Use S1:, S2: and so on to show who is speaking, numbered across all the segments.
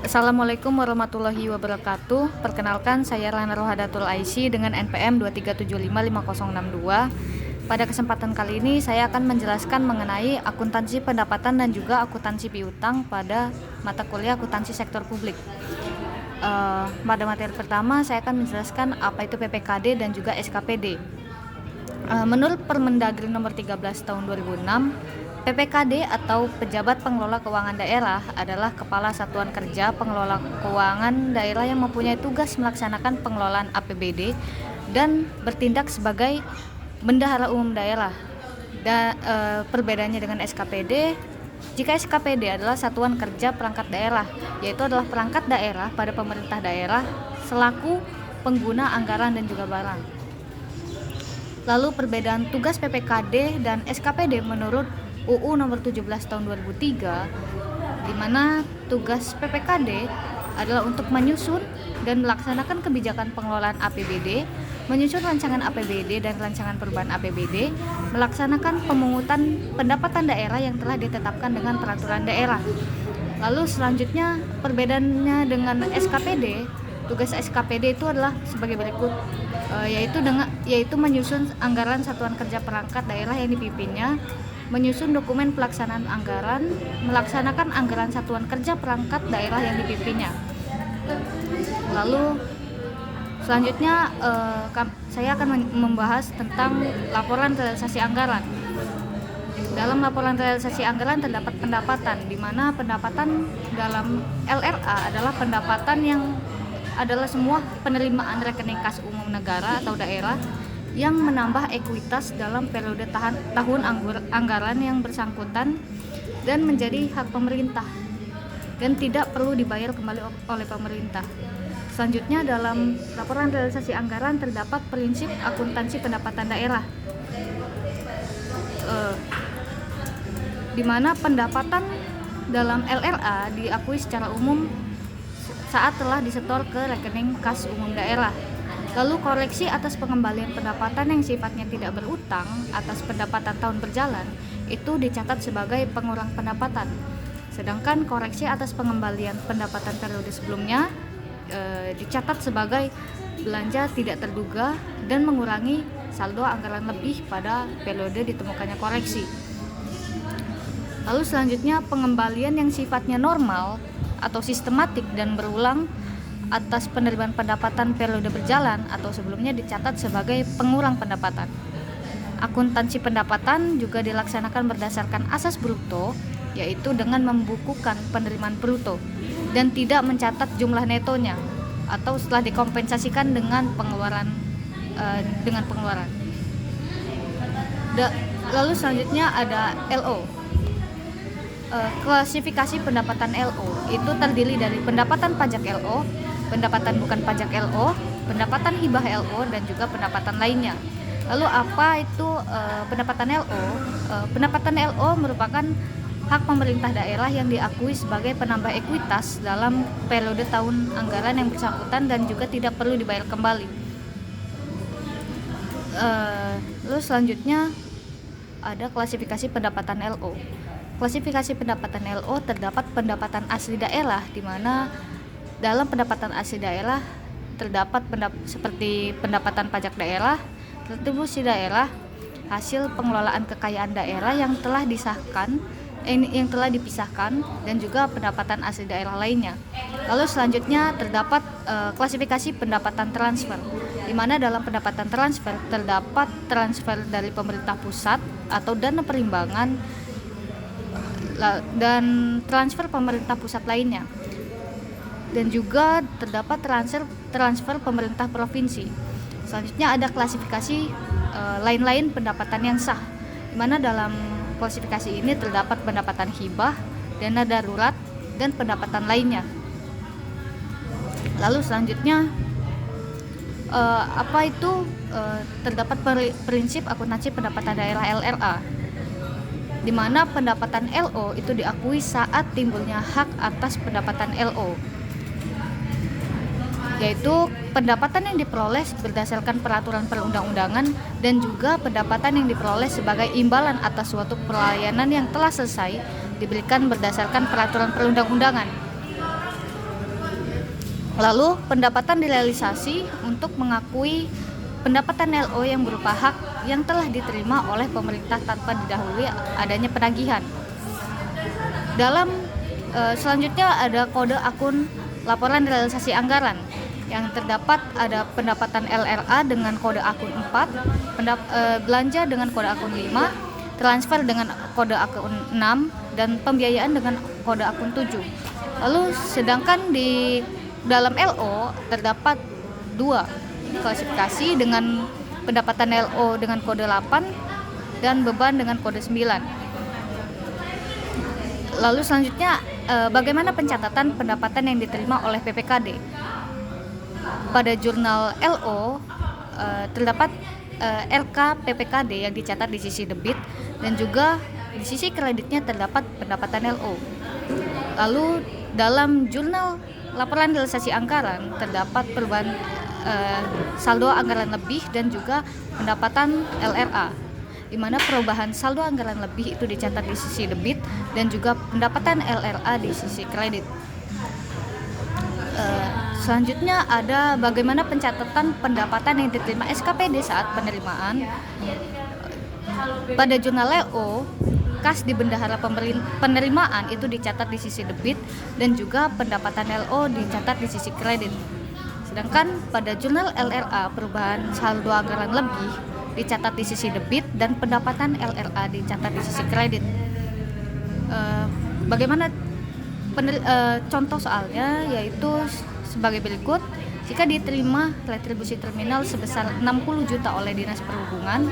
S1: Assalamualaikum warahmatullahi wabarakatuh. Perkenalkan, saya Lana Rohadatul Aisy dengan NPM 237550062. Pada kesempatan kali ini saya akan menjelaskan mengenai akuntansi pendapatan dan juga akuntansi piutang pada mata kuliah akuntansi sektor publik. Pada materi pertama saya akan menjelaskan apa itu PPKD dan juga SKPD. Menurut Permendagri nomor 13 tahun 2006, PPKD atau Pejabat Pengelola Keuangan Daerah adalah Kepala Satuan Kerja Pengelola Keuangan Daerah yang mempunyai tugas melaksanakan pengelolaan APBD dan bertindak sebagai bendahara umum daerah. Perbedaannya dengan SKPD, jika SKPD adalah Satuan Kerja Perangkat Daerah, yaitu adalah perangkat daerah pada pemerintah daerah selaku pengguna anggaran dan juga barang. Lalu perbedaan tugas PPKD dan SKPD menurut UU nomor 17 tahun 2003, di mana tugas PPKD adalah untuk menyusun dan melaksanakan kebijakan pengelolaan APBD, menyusun rancangan APBD dan rancangan perubahan APBD, melaksanakan pemungutan pendapatan daerah yang telah ditetapkan dengan peraturan daerah. Lalu selanjutnya perbedaannya dengan SKPD, tugas SKPD itu adalah sebagai berikut, yaitu menyusun anggaran satuan kerja perangkat daerah yang dipimpinnya, menyusun dokumen pelaksanaan anggaran, melaksanakan anggaran satuan kerja perangkat daerah yang dipimpinnya. Lalu selanjutnya saya akan membahas tentang laporan realisasi anggaran. Dalam laporan realisasi anggaran terdapat pendapatan, di mana pendapatan dalam LRA adalah pendapatan yang adalah semua penerimaan rekening kas umum negara atau daerah yang menambah ekuitas dalam periode tahun anggaran yang bersangkutan dan menjadi hak pemerintah dan tidak perlu dibayar kembali oleh pemerintah. Selanjutnya dalam laporan realisasi anggaran terdapat prinsip akuntansi pendapatan daerah, di mana pendapatan dalam LRA diakui secara umum saat telah disetor ke rekening kas umum daerah. Lalu koreksi atas pengembalian pendapatan yang sifatnya tidak berutang atas pendapatan tahun berjalan itu dicatat sebagai pengurang pendapatan. Sedangkan koreksi atas pengembalian pendapatan periode sebelumnya dicatat sebagai belanja tidak terduga dan mengurangi saldo anggaran lebih pada periode ditemukannya koreksi. Lalu selanjutnya pengembalian yang sifatnya normal atau sistematik dan berulang atas penerimaan pendapatan periode berjalan atau sebelumnya dicatat sebagai pengurang pendapatan. Akuntansi pendapatan juga dilaksanakan berdasarkan asas bruto, yaitu dengan membukukan penerimaan bruto dan tidak mencatat jumlah netonya atau setelah dikompensasikan dengan pengeluaran. Lalu selanjutnya ada LO. Klasifikasi pendapatan LO itu terdiri dari pendapatan pajak LO, pendapatan bukan pajak LO, pendapatan hibah LO, dan juga pendapatan lainnya. Lalu apa itu pendapatan LO? Pendapatan LO merupakan hak pemerintah daerah yang diakui sebagai penambah ekuitas dalam periode tahun anggaran yang bersangkutan dan juga tidak perlu dibayar kembali. Lalu selanjutnya ada klasifikasi pendapatan LO. Klasifikasi pendapatan LO terdapat pendapatan asli daerah, di mana dalam pendapatan asli daerah terdapat seperti pendapatan pajak daerah, retribusi daerah, hasil pengelolaan kekayaan daerah yang telah dipisahkan, dan juga pendapatan asli daerah lainnya. Lalu selanjutnya terdapat klasifikasi pendapatan transfer, di mana dalam pendapatan transfer terdapat transfer dari pemerintah pusat atau dana perimbangan dan transfer pemerintah pusat lainnya, dan juga terdapat transfer pemerintah provinsi. Selanjutnya ada klasifikasi lain-lain pendapatan yang sah, di mana dalam klasifikasi ini terdapat pendapatan hibah, dana darurat, dan pendapatan lainnya. Lalu selanjutnya terdapat prinsip akuntansi pendapatan daerah LRA, di mana pendapatan LO itu diakui saat timbulnya hak atas pendapatan LO, yaitu pendapatan yang diperoleh berdasarkan peraturan perundang-undangan dan juga pendapatan yang diperoleh sebagai imbalan atas suatu pelayanan yang telah selesai diberikan berdasarkan peraturan perundang-undangan. Lalu pendapatan direalisasi untuk mengakui pendapatan LO yang berupa hak yang telah diterima oleh pemerintah tanpa didahului adanya penagihan. Dalam selanjutnya ada kode akun laporan realisasi anggaran yang terdapat ada pendapatan LRA dengan kode akun 4, belanja dengan kode akun 5, transfer dengan kode akun 6, dan pembiayaan dengan kode akun 7. Lalu sedangkan di dalam LO terdapat 2 klasifikasi dengan pendapatan LO dengan kode 8 dan beban dengan kode 9. Lalu selanjutnya bagaimana pencatatan pendapatan yang diterima oleh PPKD? Pada jurnal LO terdapat RK PPKD yang dicatat di sisi debit dan juga di sisi kreditnya terdapat pendapatan LO. Lalu dalam jurnal laporan realisasi anggaran terdapat perubahan saldo anggaran lebih dan juga pendapatan LRA, di mana perubahan saldo anggaran lebih itu dicatat di sisi debit dan juga pendapatan LRA di sisi kredit. Selanjutnya ada bagaimana pencatatan pendapatan yang diterima SKPD saat penerimaan. Pada jurnal LO, kas di bendahara penerimaan itu dicatat di sisi debit dan juga pendapatan LO dicatat di sisi kredit. Sedangkan pada jurnal LRA, perubahan saldo anggaran lebih dicatat di sisi debit dan pendapatan LRA dicatat di sisi kredit. Bagaimana contoh soalnya yaitu sebagai berikut. Jika diterima retribusi terminal sebesar 60 juta oleh Dinas Perhubungan,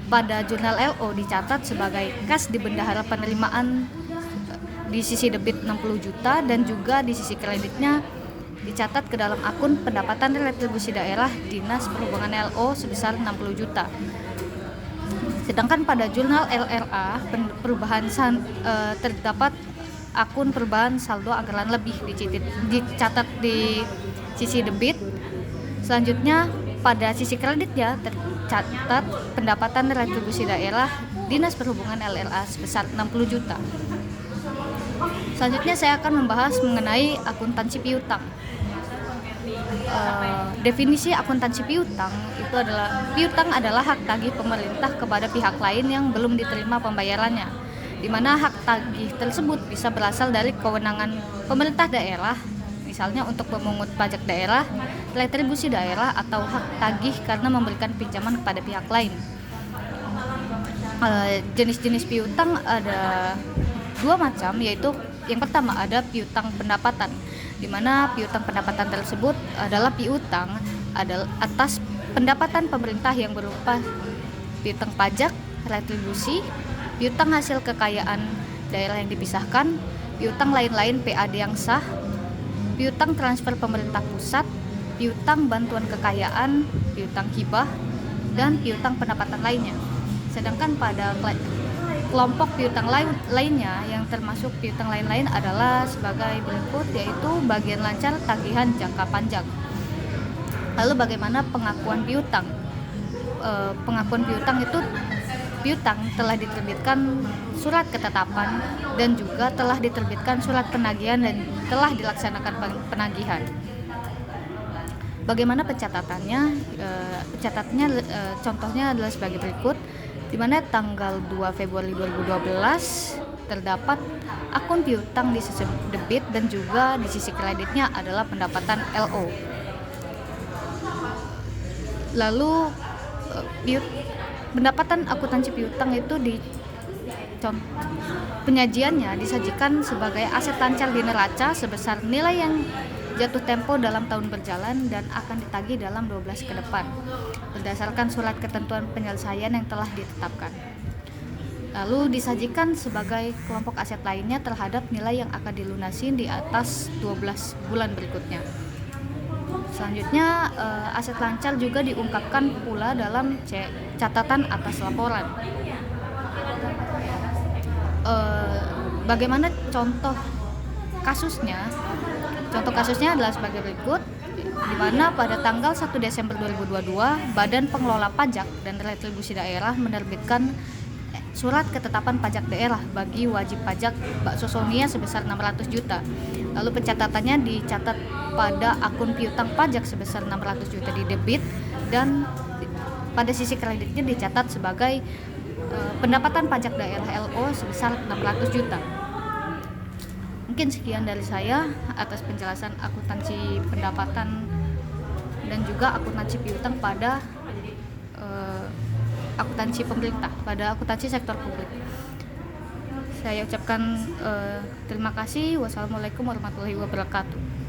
S1: pada jurnal LO dicatat sebagai kas di bendahara penerimaan di sisi debit 60 juta dan juga di sisi kreditnya dicatat ke dalam akun pendapatan retribusi daerah Dinas Perhubungan LO sebesar 60 juta. Sedangkan pada jurnal LRA perubahan terdapat akun perubahan saldo anggaran lebih dicatat di sisi debit. Selanjutnya pada sisi kreditnya tercatat pendapatan retribusi daerah Dinas Perhubungan LRA sebesar 60 juta. Selanjutnya saya akan membahas mengenai akuntansi piutang. Definisi akuntansi piutang itu adalah hak tagih pemerintah kepada pihak lain yang belum diterima pembayarannya, di mana hak tagih tersebut bisa berasal dari kewenangan pemerintah daerah, misalnya untuk memungut pajak daerah, retribusi daerah, atau hak tagih karena memberikan pinjaman kepada pihak lain. Jenis-jenis piutang ada 2 macam, yaitu yang pertama ada piutang pendapatan, di mana piutang pendapatan tersebut adalah piutang atas pendapatan pemerintah yang berupa piutang pajak, retribusi, piutang hasil kekayaan daerah yang dipisahkan, piutang lain-lain PAD yang sah, piutang transfer pemerintah pusat, piutang bantuan kekayaan, piutang hibah, dan piutang pendapatan lainnya. Sedangkan pada kelompok piutang lainnya yang termasuk piutang lain-lain adalah sebagai berikut, yaitu bagian lancar tagihan jangka panjang. Lalu bagaimana pengakuan piutang? Pengakuan piutang itu piutang telah diterbitkan surat ketetapan dan juga telah diterbitkan surat penagihan dan telah dilaksanakan penagihan. Bagaimana pencatatannya? Contohnya adalah sebagai berikut, di mana tanggal 2 Februari 2012 terdapat akun piutang di sisi debit dan juga di sisi kreditnya adalah pendapatan LO. Lalu pendapatan akuntansi piutang itu penyajiannya disajikan sebagai aset lancar di neraca sebesar nilai yang jatuh tempo dalam tahun berjalan dan akan ditagih dalam 12 ke depan berdasarkan surat ketentuan penyelesaian yang telah ditetapkan. Lalu disajikan sebagai kelompok aset lainnya terhadap nilai yang akan dilunasi di atas 12 bulan berikutnya. Selanjutnya aset lancar juga diungkapkan pula dalam catatan atas laporan. Bagaimana contoh kasusnya? Contoh kasusnya adalah sebagai berikut, di mana pada tanggal 1 Desember 2022 Badan Pengelola Pajak dan Retribusi Daerah menerbitkan surat ketetapan pajak daerah bagi wajib pajak bakso Sonia sebesar 600 juta. Lalu pencatatannya dicatat pada akun piutang pajak sebesar 600 juta di debit, dan pada sisi kreditnya dicatat sebagai pendapatan pajak daerah LO sebesar 600 juta. Mungkin sekian dari saya atas penjelasan akuntansi pendapatan dan juga akuntansi piutang pada akuntansi pemerintah, pada akuntansi sektor publik. Saya ucapkan terima kasih. Wassalamualaikum warahmatullahi wabarakatuh.